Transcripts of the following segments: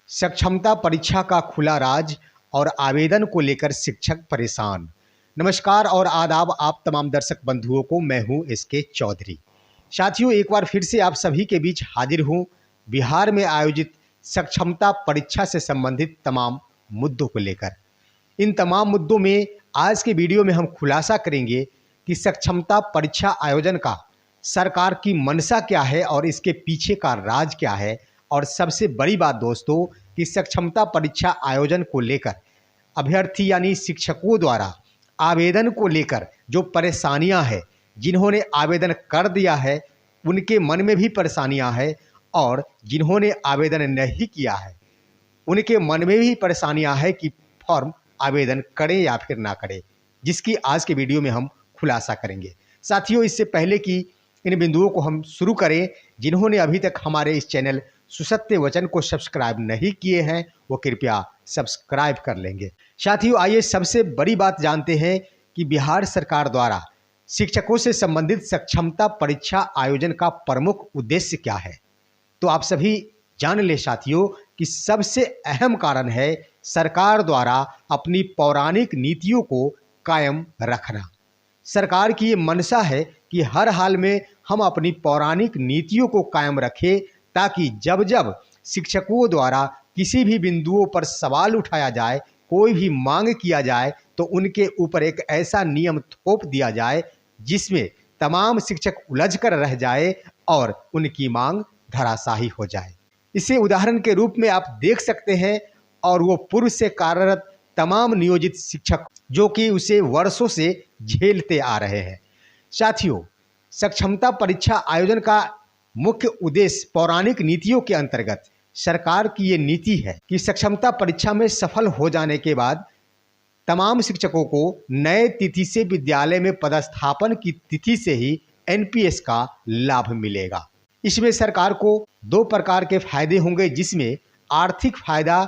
सक्षमता परीक्षा का खुला राज और आवेदन को लेकर शिक्षक परेशान। नमस्कार और आदाब आप तमाम दर्शक बंधुओं को। मैं हूं एसके चौधरी। साथियों, एक बार फिर से आप सभी के बीच हाजिर हूं बिहार में आयोजित सक्षमता परीक्षा से संबंधित तमाम मुद्दों को लेकर। इन तमाम मुद्दों में आज के वीडियो में हम खुलासा करेंगे कि सक्षमता परीक्षा आयोजन का सरकार की मंशा क्या है और इसके पीछे का राज क्या है। और सबसे बड़ी बात दोस्तों कि सक्षमता परीक्षा आयोजन को लेकर अभ्यर्थी यानी शिक्षकों द्वारा आवेदन को लेकर जो परेशानियां हैं, जिन्होंने आवेदन कर दिया है उनके मन में भी परेशानियां हैं और जिन्होंने आवेदन नहीं किया है उनके मन में भी परेशानियां हैं कि फॉर्म आवेदन करें या फिर ना करें, जिसकी आज के वीडियो में हम खुलासा करेंगे। साथियों, इससे पहले कि इन बिंदुओं को हम शुरू करें, जिन्होंने अभी तक हमारे इस चैनल सुसत्य वचन को सब्सक्राइब नहीं किए हैं वो कृपया सब्सक्राइब कर लेंगे। साथियों, आइए सबसे बड़ी बात जानते हैं कि बिहार सरकार द्वारा शिक्षकों से संबंधित सक्षमता परीक्षा आयोजन का प्रमुख उद्देश्य क्या है। तो आप सभी जान ले साथियों कि सबसे अहम कारण है सरकार द्वारा अपनी पौराणिक नीतियों को कायम रखना। सरकार की ये मंशा है कि हर हाल में हम अपनी पौराणिक नीतियों को कायम रखें, ताकि जब जब शिक्षकों द्वारा किसी भी बिंदुओं पर सवाल उठाया जाए, कोई भी मांग किया जाए, तो उनके ऊपर एक ऐसा नियम थोप दिया जाए जिसमें तमाम शिक्षक उलझ कर रह जाए और उनकी मांग धराशायी हो जाए। इसे उदाहरण के रूप में आप देख सकते हैं, और वो पूर्व से कार्यरत तमाम नियोजित शिक्षक जो कि उसे वर्षों से झेलते आ रहे हैं। साथियों, सक्षमता परीक्षा आयोजन का मुख्य उद्देश्य पौराणिक नीतियों के अंतर्गत सरकार की ये नीति है कि सक्षमता परीक्षा में सफल हो जाने के बाद तमाम शिक्षकों को नए तिथि से विद्यालय में पदस्थापन की तिथि से ही एनपीएस का लाभ मिलेगा। इसमें सरकार को दो प्रकार के फायदे होंगे, जिसमें आर्थिक फायदा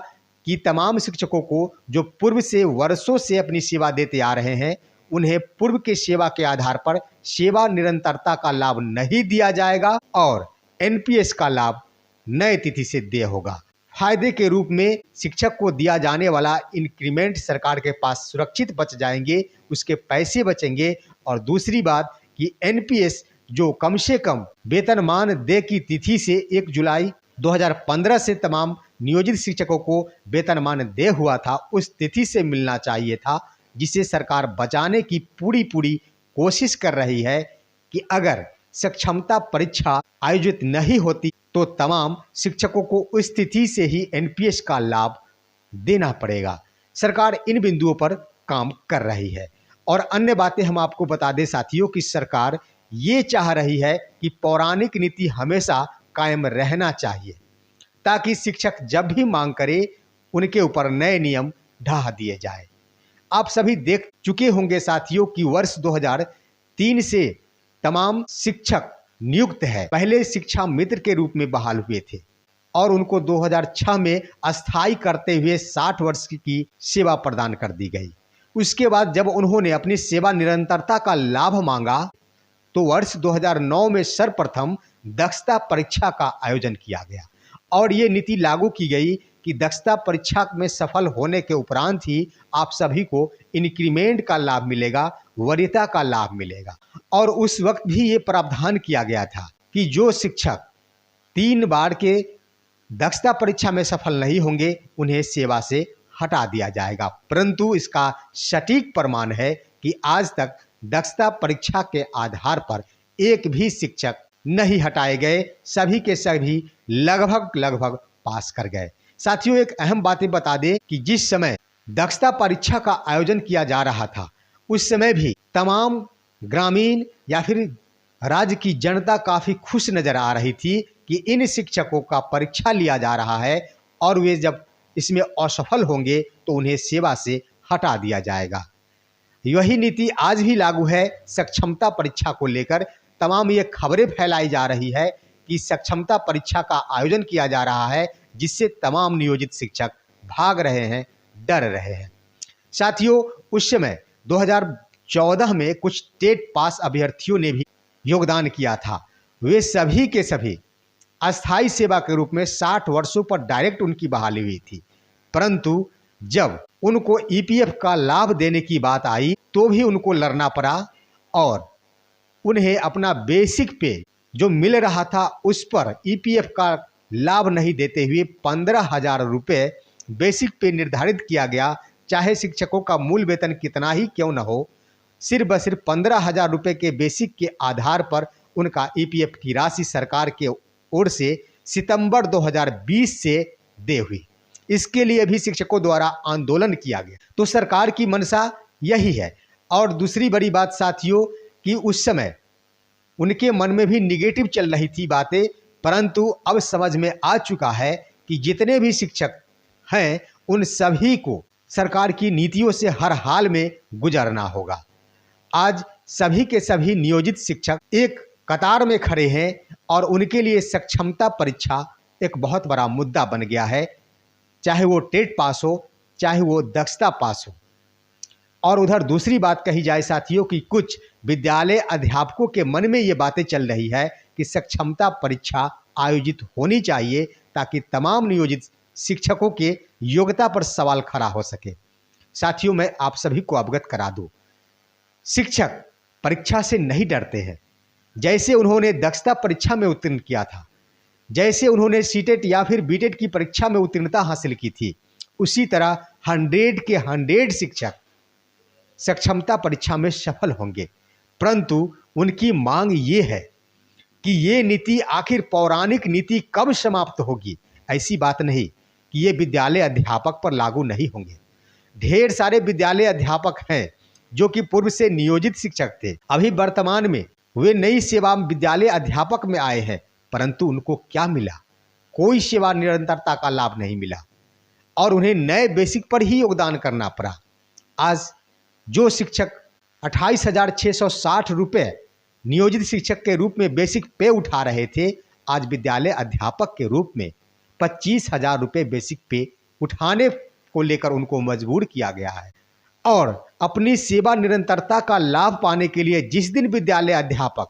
कि तमाम शिक्षकों को जो पूर्व से वर्षों से अपनी सेवा देते आ रहे हैं उन्हें पूर्व के सेवा के आधार पर सेवा निरंतरता का लाभ नहीं दिया जाएगा और एनपीएस का लाभ नए तिथि से देय होगा। फायदे के रूप में शिक्षक को दिया जाने वाला इंक्रीमेंट सरकार के पास सुरक्षित बच जाएंगे, उसके पैसे बचेंगे। और दूसरी बात कि एनपीएस जो कम से कम वेतनमान देय की तिथि से 1 जुलाई 2015 से तमाम नियोजित शिक्षकों को वेतनमान देय हुआ था, उस तिथि से मिलना चाहिए था, जिसे सरकार बचाने की पूरी कोशिश कर रही है कि अगर सक्षमता परीक्षा आयोजित नहीं होती तो तमाम शिक्षकों को उस तिथि से ही एनपीएस का लाभ देना पड़ेगा। सरकार इन बिंदुओं पर काम कर रही है। और अन्य बातें हम आपको बता दें साथियों कि सरकार ये चाह रही है कि पौराणिक नीति हमेशा कायम रहना चाहिए, ताकि शिक्षक जब भी मांग करे उनके ऊपर नए नियम ढा दिए जाए। आप सभी देख चुके होंगे साथियों कि वर्ष 2003 से तमाम शिक्षक नियुक्त है पहले शिक्षा मित्र के रूप में बहाल हुए थे और उनको 2006 में अस्थायी करते हुए 60 वर्ष की सेवा प्रदान कर दी गई। उसके बाद जब उन्होंने अपनी सेवा निरंतरता का लाभ मांगा तो वर्ष 2009 में सर्वप्रथम दक्षता परीक्षा का आयोजन किया गया और ये नीति लागू की गई कि दक्षता परीक्षा में सफल होने के उपरांत ही आप सभी को इंक्रीमेंट का लाभ मिलेगा, वरीयता का लाभ मिलेगा। और उस वक्त भी ये प्रावधान किया गया था कि जो शिक्षक 3 बार के दक्षता परीक्षा में सफल नहीं होंगे उन्हें सेवा से हटा दिया जाएगा। परंतु इसका सटीक प्रमाण है कि आज तक दक्षता परीक्षा के आधार पर एक भी शिक्षक नहीं हटाए गए, सभी के सभी लगभग पास कर गए। साथियों, एक अहम बातें बता दें कि जिस समय दक्षता परीक्षा का आयोजन किया जा रहा था उस समय भी तमाम ग्रामीण या फिर राज्य की जनता काफ़ी खुश नजर आ रही थी कि इन शिक्षकों का परीक्षा लिया जा रहा है और वे जब इसमें असफल होंगे तो उन्हें सेवा से हटा दिया जाएगा। यही नीति आज भी लागू है सक्षमता परीक्षा को लेकर। तमाम ये खबरें फैलाई जा रही है कि सक्षमता परीक्षा का आयोजन किया जा रहा है, जिससे तमाम नियोजित शिक्षक भाग रहे हैं, डर रहे हैं। साथियों, उस समय 2014 में कुछ टेट पास अभ्यर्थियों ने भी योगदान किया था। वे सभी के सभी अस्थायी सेवा के रूप में 60 वर्षों पर डायरेक्ट उनकी बहाली हुई थी। परंतु जब उनको ईपीएफ का लाभ देने की बात आई तो भी उनको लड़ना पड़ा और उन्हें अपना बेसिक पे जो मिल रहा था उस पर ईपीएफ का लाभ नहीं देते हुए 15,000 रुपये बेसिक पे निर्धारित किया गया। चाहे शिक्षकों का मूल वेतन कितना ही क्यों न हो, सिर्फ व सिर्फ 15,000 रुपये के बेसिक के आधार पर उनका ईपीएफ की राशि सरकार के ओर से सितंबर 2020 से दे हुई। इसके लिए भी शिक्षकों द्वारा आंदोलन किया गया। तो सरकार की मंशा यही है। और दूसरी बड़ी बात साथियों कि उस समय उनके मन में भी निगेटिव चल रही थी बातें, परंतु अब समझ में आ चुका है कि जितने भी शिक्षक हैं उन सभी को सरकार की नीतियों से हर हाल में गुजरना होगा। आज सभी के सभी नियोजित शिक्षक एक कतार में खड़े हैं और उनके लिए सक्षमता परीक्षा एक बहुत बड़ा मुद्दा बन गया है, चाहे वो टेट पास हो, चाहे वो दक्षता पास हो। और उधर दूसरी बात कही जाए साथियों कि कुछ विद्यालय अध्यापकों के मन में ये बातें चल रही है कि सक्षमता परीक्षा आयोजित होनी चाहिए ताकि तमाम नियोजित शिक्षकों के योग्यता पर सवाल खड़ा हो सके। साथियों, मैं आप सभी को अवगत करा दूं, शिक्षक परीक्षा से नहीं डरते हैं। जैसे उन्होंने दक्षता परीक्षा में उत्तीर्ण किया था, जैसे उन्होंने सीटेट या फिर बीटेट की परीक्षा में उत्तीर्णता हासिल की थी, उसी तरह 100 के 100 शिक्षक सक्षमता परीक्षा में सफल होंगे। परंतु उनकी मांग ये है कि ये नीति आखिर पौराणिक नीति कब समाप्त होगी। ऐसी बात नहीं कि ये विद्यालय अध्यापक पर लागू नहीं होंगे। ढेर सारे विद्यालय अध्यापक हैं जो कि पूर्व से नियोजित शिक्षक थे, अभी वर्तमान में वे नई सेवा विद्यालय अध्यापक में आए हैं, परंतु उनको क्या मिला? कोई सेवा निरंतरता का लाभ नहीं मिला और उन्हें नए बेसिक पर ही योगदान करना पड़ा। आज जो शिक्षक 28,660 रुपये नियोजित शिक्षक के रूप में बेसिक पे उठा रहे थे, आज विद्यालय अध्यापक के रूप में 25,000 रुपये बेसिक पे उठाने को लेकर उनको मजबूर किया गया है। और अपनी सेवा निरंतरता का लाभ पाने के लिए जिस दिन विद्यालय अध्यापक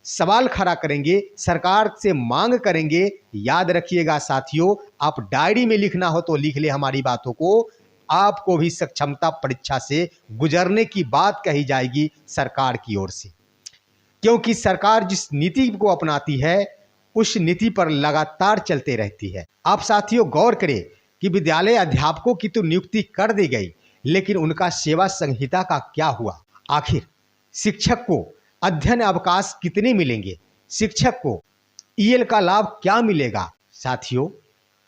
सवाल खड़ा करेंगे, सरकार से मांग करेंगे, याद रखिएगा साथियों, आप डायरी में लिखना हो तो लिख ले हमारी बातों को, आपको भी सक्षमता परीक्षा से गुजरने की बात कही जाएगी सरकार की ओर से। क्योंकि सरकार जिस नीति को अपनाती है उस नीति पर लगातार चलते रहती है। आप साथियों गौर करें कि विद्यालय अध्यापकों की तो नियुक्ति कर दी गई, लेकिन उनका सेवा संहिता का क्या हुआ? आखिर शिक्षक को अध्ययन अवकाश कितने मिलेंगे? शिक्षक को ईएल का लाभ क्या मिलेगा? साथियों,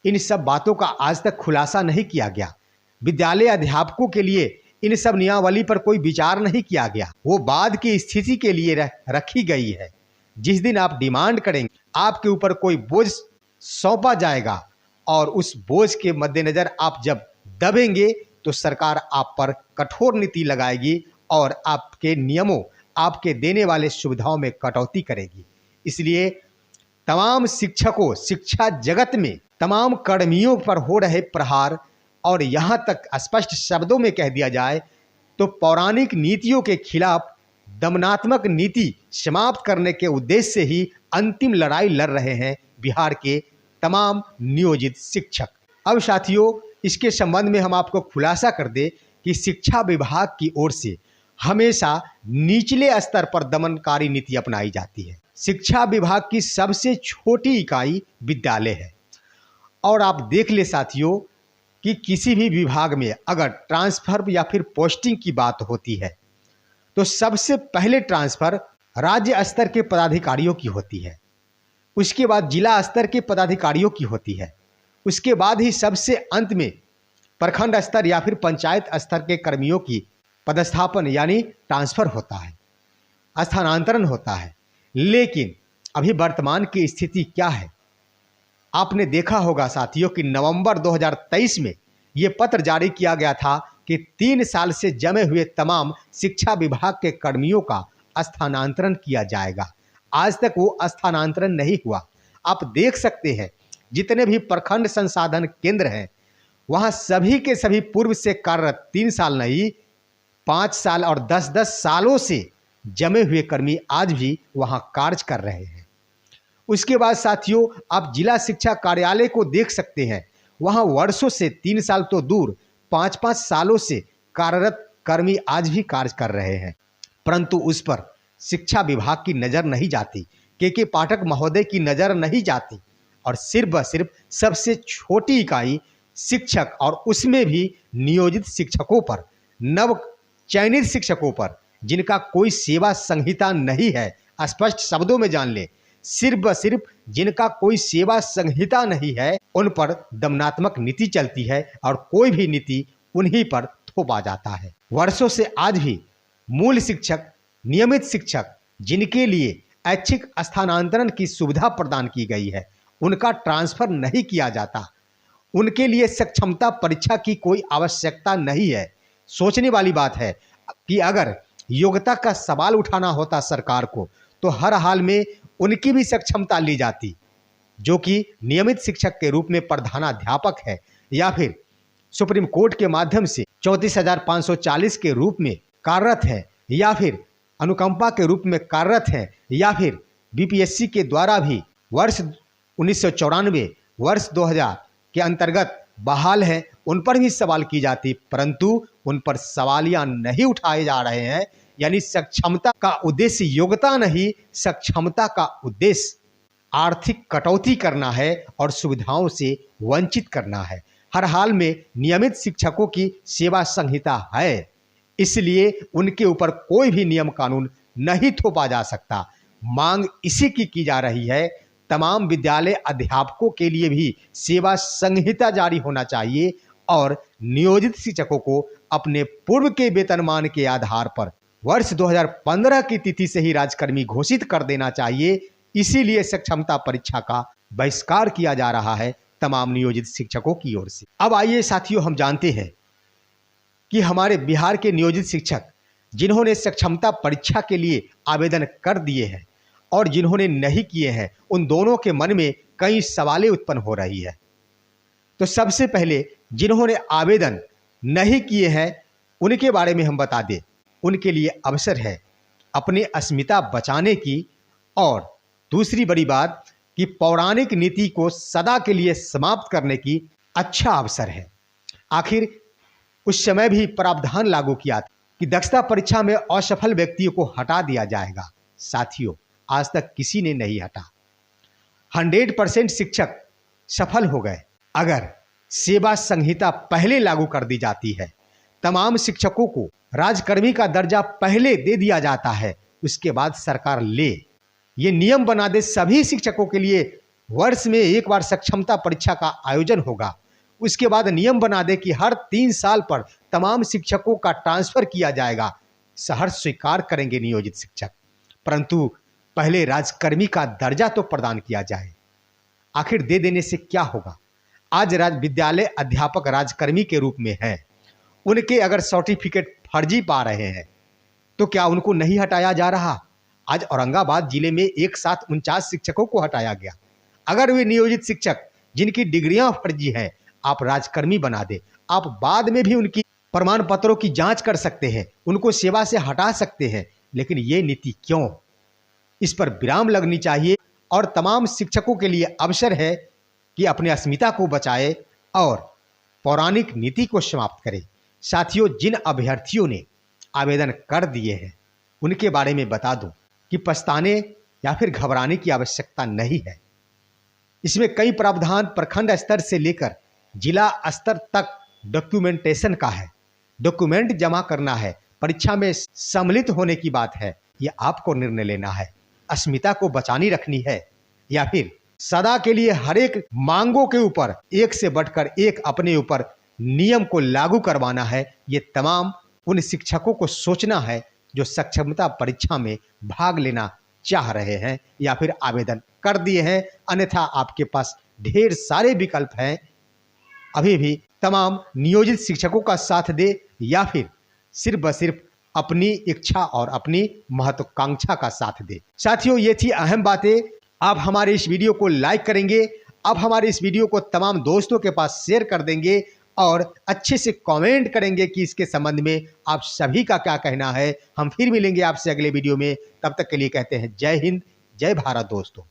इन सब बातों का आज तक खुलासा नहीं किया गया। विद्यालय अध्यापकों के लिए इन सब नियमावली पर कोई विचार नहीं किया गया, वो बाद की स्थिति के लिए रखी गई है। जिस दिन आप डिमांड करेंगे, आपके ऊपर कोई बोझ सौंपा जाएगा और उस बोझ के मद्देनजर आप जब दबेंगे तो सरकार आप पर कठोर नीति लगाएगी और आपके नियमों, आपके देने वाले सुविधाओं में कटौती करेगी। इसलिए तमाम शिक्षकों, शिक्षा जगत में तमाम कर्मियों पर हो रहे प्रहार, और यहाँ तक स्पष्ट शब्दों में कह दिया जाए तो पौराणिक नीतियों के खिलाफ दमनात्मक नीति समाप्त करने के उद्देश्य से ही अंतिम लड़ाई लड़ रहे हैं बिहार के तमाम नियोजित शिक्षक। अब साथियों, इसके संबंध में हम आपको खुलासा कर दें कि शिक्षा विभाग की ओर से हमेशा निचले स्तर पर दमनकारी नीति अपनाई जाती है। शिक्षा विभाग की सबसे छोटी इकाई विद्यालय है। और आप देख ले साथियों कि किसी भी विभाग में अगर ट्रांसफर या फिर पोस्टिंग की बात होती है तो सबसे पहले ट्रांसफर राज्य स्तर के पदाधिकारियों की होती है, उसके बाद जिला स्तर के पदाधिकारियों की होती है, उसके बाद ही सबसे अंत में प्रखंड स्तर या फिर पंचायत स्तर के कर्मियों की पदस्थापन यानी ट्रांसफर होता है, स्थानांतरण होता है। लेकिन अभी वर्तमान की स्थिति क्या है? आपने देखा होगा साथियों कि नवंबर 2023 में ये पत्र जारी किया गया था कि 3 साल से जमे हुए तमाम शिक्षा विभाग के कर्मियों का स्थानांतरण किया जाएगा। आज तक वो स्थानांतरण नहीं हुआ। आप देख सकते हैं जितने भी प्रखंड संसाधन केंद्र हैं वहाँ सभी के सभी पूर्व से कार्यरत 3 साल नहीं 5 साल और 10-10 सालों से जमे हुए कर्मी आज भी वहाँ कार्य कर रहे हैं। उसके बाद साथियों आप जिला शिक्षा कार्यालय को देख सकते हैं। वहां वर्षों से 3 साल तो दूर 5-5 सालों से कार्यरत कर्मी आज भी कार्य कर रहे हैं, परंतु उस पर शिक्षा विभाग की नज़र नहीं जाती, के पाठक महोदय की नज़र नहीं जाती और सिर्फ व सिर्फ सबसे छोटी इकाई शिक्षक और उसमें भी नियोजित शिक्षकों पर, नव चयनित शिक्षकों पर, जिनका कोई सेवा संहिता नहीं है, स्पष्ट शब्दों में जान ले, सिर्फ व सिर्फ जिनका कोई सेवा संहिता नहीं है, उन पर दमनात्मक नीति चलती है और कोई भी नीति उन्हीं पर थोपा जाता है। वर्षों से आज भी मूल शिक्षक, नियमित शिक्षक जिनके लिए ऐच्छिक स्थानांतरण की सुविधा प्रदान की गई है, उनका ट्रांसफर नहीं किया जाता। उनके लिए सक्षमता परीक्षा की कोई आवश्यकता नहीं है। सोचने वाली बात है कि अगर योग्यता का सवाल उठाना होता सरकार को, तो हर हाल में उनकी भी सक्षमता ली जाती, जो कि नियमित शिक्षक के रूप में प्रधानाध्यापक है या फिर सुप्रीम कोर्ट के माध्यम से 34,540 के रूप में कार्यरत है या फिर अनुकंपा के रूप में कार्यरत है या फिर बीपीएससी के द्वारा भी वर्ष 1994 वर्ष 2000 के अंतर्गत बहाल है, उन पर भी सवाल की जाती, परंतु उन पर सवालियां नहीं उठाए जा रहे हैं। यानी सक्षमता का उद्देश्य योग्यता नहीं, सक्षमता का उद्देश्य आर्थिक कटौती करना है और सुविधाओं से वंचित करना है। हर हाल में नियमित शिक्षकों की सेवा संहिता है, इसलिए उनके ऊपर कोई भी नियम कानून नहीं थोपा जा सकता। मांग इसी की जा रही है, तमाम विद्यालय अध्यापकों के लिए भी सेवा संहिता जारी होना चाहिए और नियोजित शिक्षकों को अपने पूर्व के वेतनमान के आधार पर वर्ष 2015 की तिथि से ही राजकर्मी घोषित कर देना चाहिए। इसीलिए सक्षमता परीक्षा का बहिष्कार किया जा रहा है तमाम नियोजित शिक्षकों की ओर से। अब आइए साथियों, हम जानते हैं कि हमारे बिहार के नियोजित शिक्षक जिन्होंने सक्षमता परीक्षा के लिए आवेदन कर दिए हैं और जिन्होंने नहीं किए हैं, उन दोनों के मन में कई सवालें उत्पन्न हो रही है। तो सबसे पहले जिन्होंने आवेदन नहीं किए हैं उनके बारे में हम बता दें। उनके लिए अवसर है अपनी अस्मिता बचाने की, और दूसरी बड़ी बात कि पौराणिक नीति को सदा के लिए समाप्त करने की अच्छा अवसर है। आखिर उस समय भी प्रावधान लागू किया था कि दक्षता परीक्षा में असफल व्यक्तियों को हटा दिया जाएगा। साथियों, आज तक किसी ने नहीं हटा। 100% शिक्षक सफल हो गए। अगर सेवा संहिता पहले लागू कर दी जाती है, तमाम शिक्षकों को राजकर्मी का दर्जा पहले दे दिया जाता है, उसके बाद सरकार ये नियम बना दे सभी शिक्षकों के लिए वर्ष में एक बार सक्षमता परीक्षा का आयोजन होगा। उसके बाद नियम बना दे कि हर 3 साल पर तमाम शिक्षकों का ट्रांसफर किया जाएगा। सहर्ष स्वीकार करेंगे नियोजित शिक्षक, परंतु पहले राजकर्मी का दर्जा तो प्रदान किया जाए। आखिर दे देने से क्या होगा? आज विद्यालय अध्यापक राजकर्मी के रूप में हैं, उनके अगर सर्टिफिकेट फर्जी पा रहे हैं तो क्या उनको नहीं हटाया जा रहा? आज औरंगाबाद जिले में एक साथ 49 शिक्षकों को हटाया गया। अगर वे नियोजित शिक्षक जिनकी डिग्रियां फर्जी हैं, आप राजकर्मी बना दे, आप बाद में भी उनकी प्रमाण पत्रों की जांच कर सकते हैं, उनको सेवा से हटा सकते हैं, लेकिन ये नीति क्यों? इस पर विराम लगनी चाहिए और तमाम शिक्षकों के लिए अवसर है कि अपने अस्मिता को बचाए और पौराणिक नीति को समाप्त करें। साथियों, जिन अभ्यर्थियों ने आवेदन कर दिए हैं उनके बारे में बता दूं कि पछताने या फिर घबराने की आवश्यकता नहीं है। इसमें कई प्रावधान प्रखंड स्तर से लेकर जिला स्तर तक डॉक्यूमेंटेशन का है। डॉक्यूमेंट जमा करना है, परीक्षा में सम्मिलित होने की बात है, ये आपको निर्णय लेना है। अस्मिता को बचानी रखनी है या फिर सदा के लिए हर एक मांगों के ऊपर एक से बढ़कर एक अपने ऊपर नियम को लागू करवाना है। ये तमाम उन शिक्षकों को सोचना है जो सक्षमता परीक्षा में भाग लेना चाह रहे हैं या फिर आवेदन कर दिए हैं। अन्यथा आपके पास ढेर सारे विकल्प हैं। अभी भी तमाम नियोजित शिक्षकों का साथ दे या फिर सिर्फ व सिर्फ अपनी इच्छा और अपनी महत्वाकांक्षा का साथ दे। साथियों, ये थी अहम बातें। आप हमारे इस वीडियो को लाइक करेंगे, आप हमारे इस वीडियो को तमाम दोस्तों के पास शेयर कर देंगे और अच्छे से कमेंट करेंगे कि इसके संबंध में आप सभी का क्या कहना है। हम फिर मिलेंगे आपसे अगले वीडियो में। तब तक के लिए कहते हैं जय हिंद, जय भारत दोस्तों।